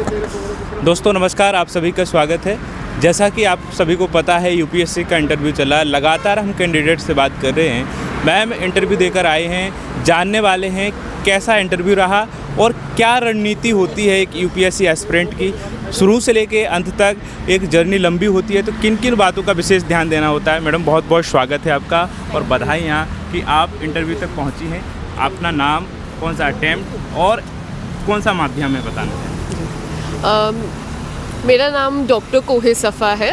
दोस्तों नमस्कार, आप सभी का स्वागत है। जैसा कि आप सभी को पता है यूपीएससी का इंटरव्यू चला है। लगातार हम कैंडिडेट से बात कर रहे हैं। मैम इंटरव्यू देकर आए हैं, जानने वाले हैं कैसा इंटरव्यू रहा और क्या रणनीति होती है एक यूपीएससी एस्पिरेंट की। शुरू से लेके अंत तक एक जर्नी लंबी होती है, तो किन किन बातों का विशेष ध्यान देना होता है। मैडम बहुत बहुत स्वागत है आपका और बधाई यहाँ कि आप इंटरव्यू तक पहुँची हैं। अपना नाम, कौन सा अटेम्प्ट और कौन सा माध्यम है बताना चाहें। मेरा नाम डॉक्टर कोहे सफ़ा है।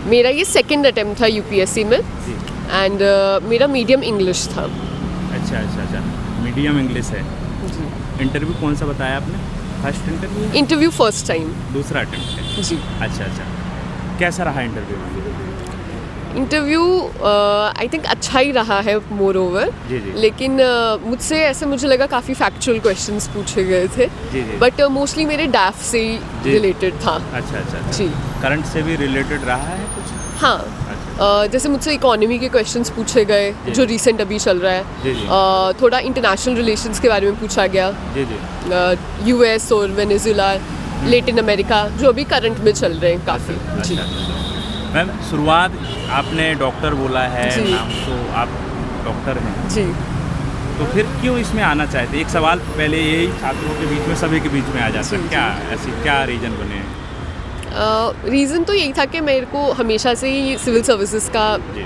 मेरा ये सेकंड अटेम्प्ट था यूपीएससी में एंड मेरा मीडियम इंग्लिश था। अच्छा, मीडियम इंग्लिश है जी। इंटरव्यू कौन सा बताया आपने? First interview? Interview first time. दूसरा अटेम्प्ट है जी। अच्छा, कैसा रहा इंटरव्यू आई थिंक अच्छा ही रहा है मोर ओवर। जी। लेकिन मुझसे ऐसे मुझे लगा काफ़ी फैक्चुअल क्वेश्चंस पूछे गए थे। जी। बट मोस्टली मेरे डैफ से ही रिलेटेड था। अच्छा जी। करंट से भी रिलेटेड रहा है कुछ? हाँ। अच्छा। जैसे मुझसे इकोनॉमी के क्वेश्चंस पूछे गए जो रिसेंट अभी चल रहा है। जी। थोड़ा इंटरनेशनल रिलेशंस के बारे में पूछा गया। जी। यूएस और वेनेजुला, लैटिन अमेरिका जो अभी करंट में चल रहे हैं काफ़ी। जी। मैम शुरुआत आपने डॉक्टर बोला है, जी। नाम तो आप डॉक्टर हैं, जी। तो फिर क्यों इसमें आना चाहते? एक सवाल पहले यही छात्रों के बीच में, सभी के बीच में आ जाता है। जी। क्या ऐसी क्या रीज़न बने हैं? रीज़न तो यही था कि मेरे को हमेशा से ही सिविल सर्विसेज का जी।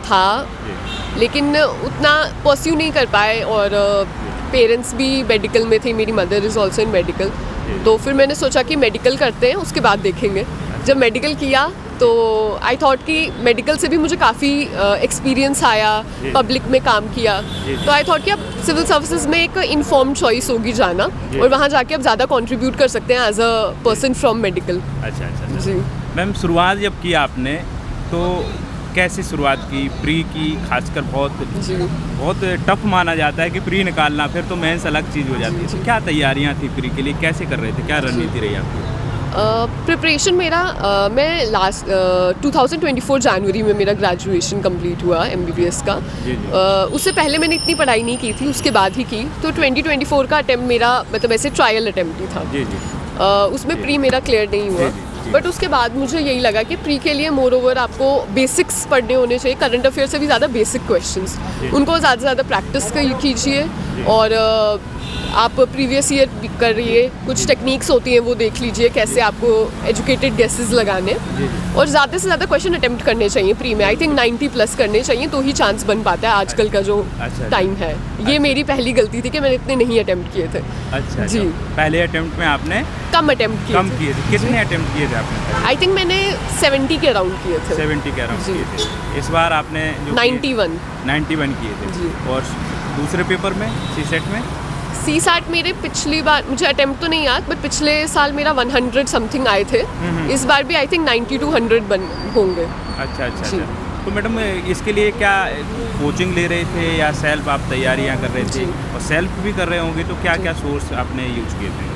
था, जी। लेकिन उतना परस्यू नहीं कर पाए और पेरेंट्स भी मेडिकल में थे। मेरी mother is also in medical. तो फिर मैंने सोचा कि मेडिकल करते हैं, उसके बाद देखेंगे। जब मेडिकल किया तो आई थॉट कि मेडिकल से भी मुझे काफ़ी एक्सपीरियंस आया, पब्लिक में काम किया। तो आई थॉट कि अब सिविल सर्विसेज में एक इन्फॉर्म्ड चॉइस होगी जाना और वहाँ जाके अब ज़्यादा कंट्रीब्यूट कर सकते हैं as a person from medical. अच्छा। जी। मैम शुरुआत जब की आपने तो कैसे शुरुआत की? प्री की खासकर बहुत टफ माना जाता है कि प्री निकालना, फिर तो मेंस अलग चीज़ हो जाती है। तो क्या तैयारियाँ थी प्री के लिए, कैसे कर रहे थे, क्या रणनीति रही आपकी? प्रिपरेशन मेरा मैं लास्ट 2024 जनवरी में मेरा ग्रेजुएशन कंप्लीट हुआ एमबीबीएस का। जी। उससे पहले मैंने इतनी पढ़ाई नहीं की थी, उसके बाद ही की। तो 2024 का अटेम्प्ट मेरा मतलब ऐसे ट्रायल अटेम्प्ट ही था। जी। उसमें प्री मेरा क्लियर नहीं हुआ। जी। बट उसके बाद मुझे यही लगा कि प्री के लिए मोर ओवर आपको बेसिक्स पढ़ने होने चाहिए। करंट अफेयर से भी ज़्यादा बेसिक क्वेश्चंस, उनको ज़्यादा से ज़्यादा प्रैक्टिस कीजिए और आप प्रीवियस ईयर कर रही है, कुछ टेक्निक्स होती हैं वो देख लीजिए, कैसे आपको एजुकेटेड गेसेस लगाने और ज़्यादा से ज़्यादा क्वेश्चन अटेम्प्ट करने चाहिए प्री में। आई थिंक 90 प्लस करने चाहिए तो ही चांस बन पाता है आजकल का जो टाइम है। ये मेरी पहली गलती थी कि मैंने इतने नहीं अटेम्प्ट किए थे। अच्छा जी। पहले अटेम्प्ट में आपने कम अटेम्प्ट किए थे। कितने अटेम्प्ट किए थे आपने? आई थिंक मैंने 70 के अराउंड किए थे। 70 के अराउंड जी। किए थे। इस बार आपने जो 91 किए थे। जी। और दूसरे पेपर में सीसेट में? सीसैट मेरे पिछली बार, मुझे अटेम्प्ट तो नहीं याद, बट पिछले साल मेरा 100 समथिंग आए थे। इस बार भी आई थिंक 90 to 100 होंगे। अच्छा। जी। तो मैडम इसके लिए क्या कोचिंग ले रहे थे या सेल्फ आप तैयारियां कर रहे थे? जी। और सेल्फ भी कर रहे होंगे तो क्या सोर्स आपने यूज किए थे?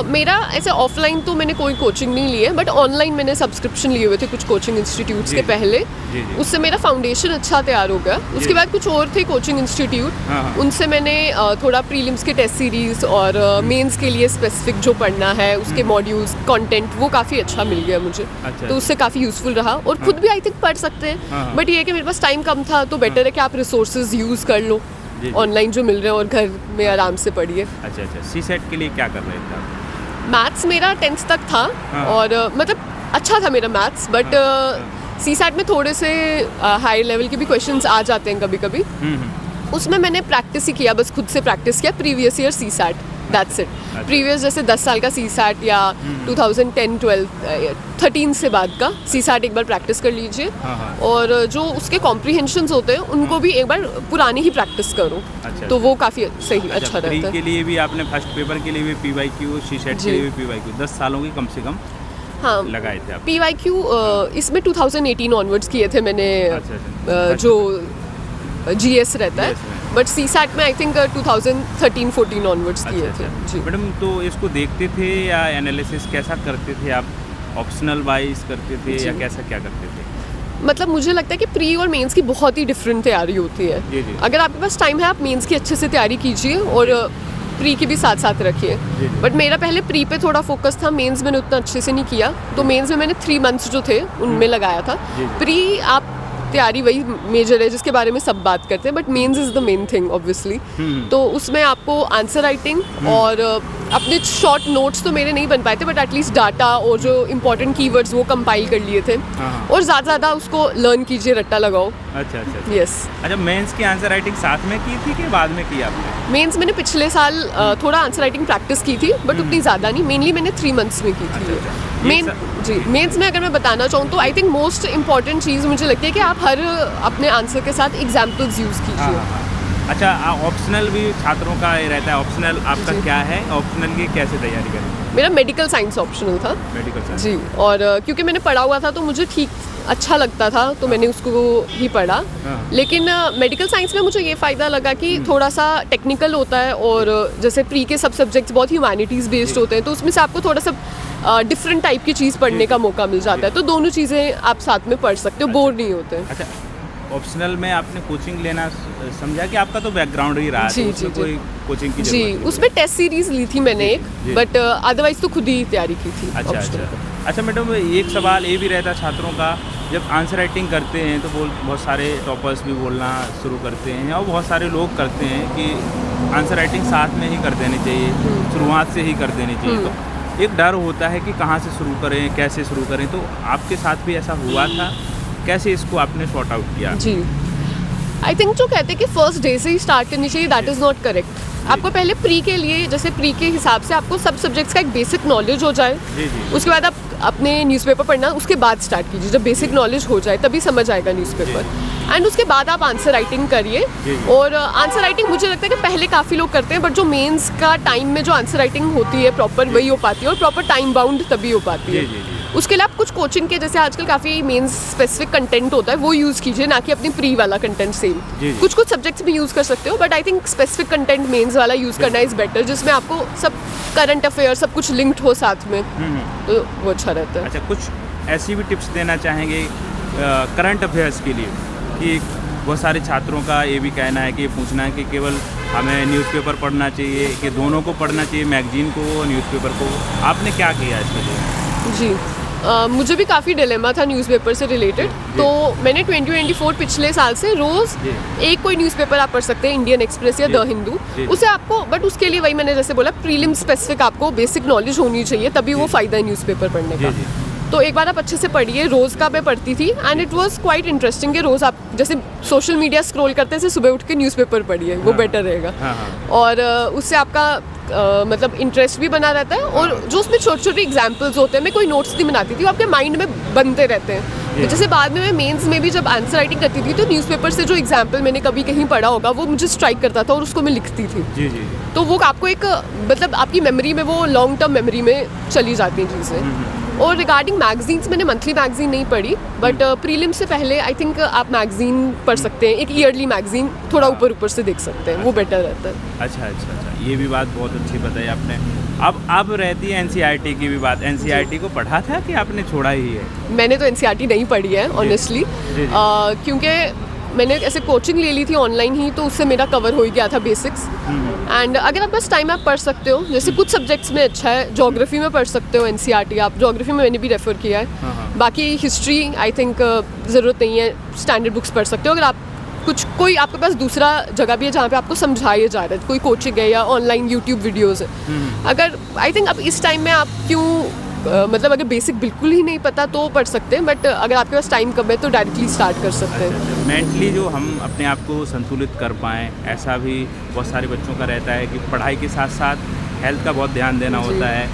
मेरा ऐसे ऑफलाइन तो मैंने कोई कोचिंग नहीं ली है, बट ऑनलाइन मैंने सब्सक्रिप्शन लिए हुए थे कुछ कोचिंग इंस्टीट्यूट्स के पहले। जी। उससे मेरा फाउंडेशन अच्छा तैयार हो गया। उसके बाद कुछ और थे कोचिंग इंस्टीट्यूट, हाँ। उनसे मैंने थोड़ा प्रीलिम्स के टेस्ट सीरीज और मेंस के लिए स्पेसिफिक जो पढ़ना है उसके मॉड्यूल्स, कंटेंट वो काफ़ी अच्छा मिल गया मुझे। अच्छा। तो उससे काफ़ी यूज़फुल रहा और खुद भी आई थिंक पढ़ सकते हैं। हाँ। बट ये है कि मेरे पास टाइम कम था तो बेटर है कि आप रिसोर्सेज यूज़ कर लो जी। ऑनलाइन जो मिल रहे हैं और घर में आराम से पढ़िए। अच्छा। सीसेट के लिए क्या कर रहे थे आप? मैथ्स मेरा 10th तक था। हाँ। और मतलब अच्छा था मेरा मैथ्स, बट सीसैट में थोड़े से हाई लेवल के भी क्वेश्चंस आ जाते हैं कभी कभी। उसमें मैंने प्रैक्टिस ही किया, बस खुद से प्रैक्टिस किया। Previous year CSAT, that's it. Previous जैसे 10 साल का सीसैट या 2010, 12, 13 से बाद का सीसैट एक बार प्रैक्टिस कर लीजिए। हाँ। और जो उसके कॉम्प्रीहेंशंस होते हैं उनको भी एक बार पुरानी ही प्रैक्टिस करो। अच्छा। तो वो काफ़ी सही अच्छा प्री रहता है। के लिए भी आपने फर्स्ट पेपर के लिए भी PYQ, सीसेट के जी। लिए भी PYQ 10 सालों की कम से कम हाँ, लगाए थे आप? PYQ इसमें 2018 ऑनवर्ड्स किए थे मैंने। अच्छा। जो GS रहता है, GS में। बट सीसैट में आई थिंक 2013-14 ऑनवर्ड्स किए थे। जी। मैडम तो इसको देखते थे या एनालिसिस कैसा करते थे आप? ऑप्शनल वाइज करते थे या कैसा क्या करते थे? मतलब मुझे लगता है कि प्री और मेंस की बहुत ही डिफरेंट तैयारी होती है। जी। अगर आपके पास टाइम है आप मेंस की अच्छे से तैयारी कीजिए और प्री की भी साथ साथ रखी है। बट मेरा पहले प्री पे थोड़ा फोकस था, मेंस मैंने उतना अच्छे से नहीं किया, तो मेंस में मैंने 3 मंथ्स जो थे उनमें लगाया था। प्री आप तैयारी वही मेजर है जिसके बारे में सब बात करते हैं, but mains is the main thing obviously. तो उसमें आपको आंसर राइटिंग और अपने शॉर्ट नोट्स तो मेरे नहीं बन पाए थे, बट एटलीस्ट डाटा और जो इंपॉर्टेंट कीवर्ड्स वो कंपाइल कर लिए थे। और ज़्यादा उसको लर्न कीजिए, रट्टा लगाओ। अच्छा। यस। अच्छा, मेंस की आंसर राइटिंग साथ में की थी कि बाद में की आपने? मेंस मैंने पिछले साल थोड़ा आंसर राइटिंग प्रैक्टिस की थी, बट उतनी ज़्यादा नहीं, मेनली मैंने 3 मंथ्स में की थी। मेंस में अगर मैं बताना चाहूँ तो आई थिंक मोस्ट इम्पॉर्टेंट चीज़ मुझे लगती है कि आप हर अपने आंसर के साथ एग्जाम्पल्स यूज़ कीजिए। अच्छा, ऑप्शनल भी छात्रों का ये रहता है, ऑप्शनल आपका क्या है? ऑप्शनल की कैसे तैयारी करें? मेरा मेडिकल साइंस ऑप्शनल था। मेडिकल साइंस जी, और क्योंकि मैंने पढ़ा हुआ था तो मुझे ठीक अच्छा लगता था, तो मैंने उसको ही पढ़ा। लेकिन मेडिकल साइंस में मुझे ये फ़ायदा लगा कि थोड़ा सा टेक्निकल होता है, और जैसे प्री के सब सब्जेक्ट्स बहुत ह्यूमैनिटीज़ बेस्ड होते हैं, तो उसमें से आपको थोड़ा सा डिफरेंट टाइप की चीज़ पढ़ने का मौका मिल जाता है, तो दोनों चीज़ें आप साथ में पढ़ सकते हो, बोर नहीं होते। अच्छा, ऑप्शनल में आपने कोचिंग लेना समझा कि आपका तो बैकग्राउंड ही रहा है, तो उसमें कोई कोचिंग की जी, उसमें टेस्ट सीरीज़ ली थी मैंने एक, बट अदरवाइज़ तो खुद ही तैयारी की थी। अच्छा मैडम, एक सवाल ये भी रहता छात्रों का, जब आंसर राइटिंग करते हैं तो बहुत सारे टॉपर्स भी बोलना शुरू करते हैं, और बहुत सारे लोग करते हैं कि आंसर राइटिंग साथ में ही कर देनी चाहिए, शुरुआत से ही कर देनी चाहिए। तो एक डर होता है कि कहाँ से शुरू करें, कैसे शुरू करें, तो आपके साथ भी ऐसा हुआ था? कैसे इसको आपने सॉर्ट आउट किया? जी, आई थिंक जो कहते हैं कि फर्स्ट डे से ही स्टार्ट करनी चाहिए, दैट इज़ नॉट करेक्ट। आपको पहले प्री के लिए, जैसे प्री के हिसाब से आपको सब सब्जेक्ट्स का एक बेसिक नॉलेज हो जाए, उसके बाद आप अपने न्यूज़पेपर पढ़ना उसके बाद स्टार्ट कीजिए। जब बेसिक नॉलेज हो जाए तभी समझ आएगा न्यूज़पेपर, एंड उसके बाद आप आंसर राइटिंग करिए। और आंसर राइटिंग मुझे लगता है कि पहले काफ़ी लोग करते हैं, बट जो मेंस का टाइम में जो आंसर राइटिंग होती है प्रॉपर वही हो पाती है, और प्रॉपर टाइम बाउंड तभी हो पाती है। उसके लिए आप कुछ कोचिंग के, जैसे आजकल काफ़ी मेंस स्पेसिफिक कंटेंट होता है, वो यूज़ कीजिए, ना कि अपनी प्री वाला कंटेंट सेम। कुछ सब्जेक्ट्स भी यूज़ कर सकते हो, but I think specific content mains वाला यूज़ करना इज़ बेटर, जिसमें आपको सब करंट अफेयर सब कुछ लिंक्ड हो साथ में, तो वो अच्छा रहता है। अच्छा, कुछ ऐसी भी टिप्स देना चाहेंगे करंट अफेयर्स के लिए, कि बहुत सारे छात्रों का ये भी कहना है कि पूछना है कि केवल हमें न्यूज़पेपर पढ़ना चाहिए कि दोनों को पढ़ना चाहिए, मैगजीन को, न्यूज़पेपर को, आपने क्या किया इसके लिए? जी, मुझे भी काफ़ी डिलेमा था न्यूज़पेपर से रिलेटेड, तो मैंने 2024 पिछले साल से रोज़ एक कोई न्यूज़पेपर आप पढ़ सकते हैं, इंडियन एक्सप्रेस या द हिंदू, उसे आपको, बट उसके लिए वही मैंने जैसे बोला, प्रीलिम स्पेसिफिक आपको बेसिक नॉलेज होनी चाहिए, तभी वो फ़ायदा है न्यूज़पेपर पढ़ने का। तो एक बार आप अच्छे से पढ़िए। रोज़ का मैं पढ़ती थी, and it was quite interesting कि रोज़ आप जैसे सोशल मीडिया स्क्रॉल करते हैं, सुबह उठ के न्यूज़पेपर पढ़िए, वो बेटर रहेगा। और उससे आपका मतलब इंटरेस्ट भी बना रहता है, और जो उसमें छोटे छोटे एग्जाम्पल्स होते हैं, मैं कोई नोट्स नहीं बनाती थी, वो आपके माइंड में बनते रहते हैं। जैसे बाद में मैं मेंस में भी जब आंसर राइटिंग करती थी, तो न्यूज़पेपर से जो एग्जाम्पल मैंने कभी कहीं पढ़ा होगा वो मुझे स्ट्राइक करता था, और उसको मैं लिखती थी। तो वो आपको एक मतलब आपकी मेमोरी में, वो लॉन्ग टर्म मेमोरी में चली जाती हैं चीज़ें। और रिगार्डिंग मैगजीन्स, मैंने मंथली मैगजीन नहीं पढ़ी, बट प्रीलिम से पहले आई थिंक आप मैगजीन पढ़ सकते हैं, एक ईयरली मैगजीन थोड़ा ऊपर से देख सकते हैं, वो बेटर रहता है। अच्छा, ये भी बात बहुत अच्छी बताई आपने। अब रहती है एनसीईआरटी की भी बात, एनसीईआरटी को पढ़ा था कि आपने छोड़ा ही है? मैंने तो एनसीईआरटी नहीं पढ़ी है ऑनेस्टली, क्योंकि मैंने ऐसे कोचिंग ले ली थी ऑनलाइन ही, तो उससे मेरा कवर हो ही गया था बेसिक्स। एंड अगर आप बस टाइम आप पढ़ सकते हो, जैसे कुछ सब्जेक्ट्स में अच्छा है, ज्योग्राफी में पढ़ सकते हो एनसीईआरटी, आप ज्योग्राफी में मैंने भी रेफ़र किया है। बाकी हिस्ट्री आई थिंक ज़रूरत नहीं है, स्टैंडर्ड बुक्स पढ़ सकते हो। अगर आप कोई आपके पास दूसरा जगह भी है जहाँ पे आपको समझाया जा रहा है, कोई कोचिंग है या ऑनलाइन यूट्यूब वीडियोज़ है, अगर आई थिंक अब इस टाइम में आप मतलब अगर बेसिक बिल्कुल ही नहीं पता तो पढ़ सकते हैं, बट अगर आपके पास टाइम कम है तो डायरेक्टली स्टार्ट कर सकते हैं। मेंटली जो हम अपने आप को संतुलित कर पाएँ, ऐसा भी बहुत सारे बच्चों का रहता है कि पढ़ाई के साथ साथ हेल्थ का बहुत ध्यान देना होता है।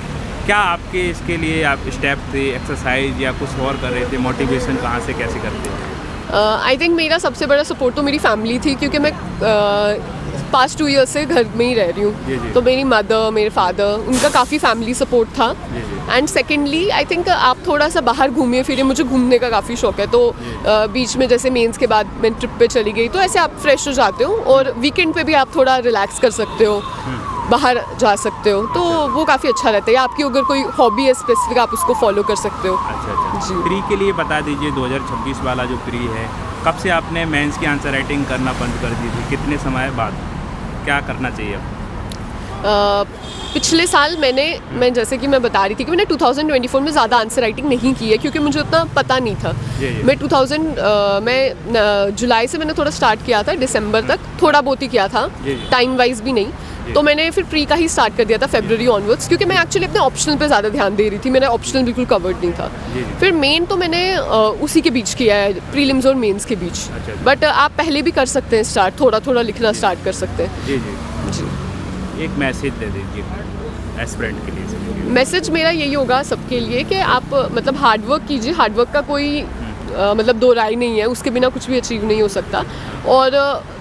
क्या आपके इसके लिए आप स्टेप थे, एक्सरसाइज या कुछ और कर रहे थे, मोटिवेशन कहाँ से कैसे करते हैं? आई थिंक मेरा सबसे बड़ा सपोर्ट तो मेरी फैमिली थी, क्योंकि मैं पास्ट 2 ईयर्स से घर में ही रह रही हूँ, तो मेरी मदर, मेरे फादर, उनका काफ़ी फैमिली सपोर्ट था। एंड सेकेंडली आई थिंक आप थोड़ा सा बाहर घूमिए फिरिए, मुझे घूमने का काफ़ी शौक है, तो बीच में जैसे मेंस के बाद मैं ट्रिप पे चली गई, तो ऐसे आप फ्रेश हो जाते हो, और वीकेंड पे भी आप थोड़ा रिलैक्स कर सकते हो, बाहर जा सकते हो, तो वो काफ़ी अच्छा रहता है। आपकी अगर कोई हॉबी है स्पेसिफिक, आप उसको फॉलो कर सकते हो। अच्छा जी। प्री के लिए बता दीजिए, 2026 वाला जो प्री है, कब से आपने मेंस की आंसर राइटिंग करना बंद कर दी थी, कितने समय बाद, क्या करना चाहिए अब? पिछले साल मैं जैसे कि मैं बता रही थी कि मैंने 2024 में ज़्यादा आंसर राइटिंग नहीं की है क्योंकि मुझे उतना पता नहीं था। मैं जुलाई से मैंने थोड़ा स्टार्ट किया था, दिसंबर तक थोड़ा बहुत ही किया था, टाइम वाइज भी नहीं। तो मैंने फिर प्री का ही स्टार्ट कर दिया था फरवरी ऑनवर्ड्स, क्योंकि मैं एक्चुअली अपने ऑप्शनल पे ज़्यादा ध्यान दे रही थी। मेरा ऑप्शनल बिल्कुल कवर्ड नहीं था। फिर मेन तो मैंने उसी के बीच किया है, प्रीलिम्स और मेंस के बीच। बट आप पहले भी कर सकते हैं स्टार्ट, थोड़ा थोड़ा लिखना स्टार्ट कर सकते हैं। जी एक मैसेज दे दीजिए एस्पिरेंट के लिए। मैसेज मेरा यही होगा सबके लिए कि आप मतलब हार्ड वर्क कीजिए। हार्ड वर्क का कोई मतलब दो राय नहीं है, उसके बिना कुछ भी अचीव नहीं हो सकता। और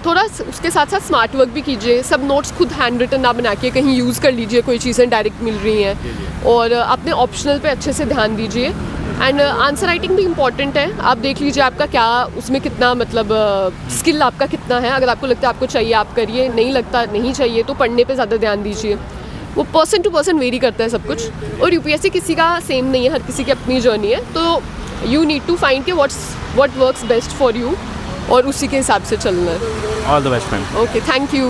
थोड़ा उसके साथ साथ स्मार्ट वर्क भी कीजिए। सब नोट्स खुद हैंड रिटन ना बना के कहीं यूज़ कर लीजिए, कोई चीज़ें डायरेक्ट मिल रही हैं। और अपने ऑप्शनल पे अच्छे से ध्यान दीजिए। एंड आंसर राइटिंग भी इम्पॉर्टेंट है। आप देख लीजिए आपका क्या उसमें कितना मतलब स्किल आपका कितना है। अगर आपको लगता है आपको चाहिए आप करिए, नहीं लगता नहीं चाहिए तो पढ़ने पे ज़्यादा ध्यान दीजिए। वो पर्सन टू पर्सन वेरी करता है सब कुछ। और यूपीएससी किसी का सेम नहीं है, हर किसी की अपनी जर्नी है। तो यू नीड टू फाइंड के what works best for you और उसी के हिसाब से चलना है। All the best ma'am. Okay, thank you.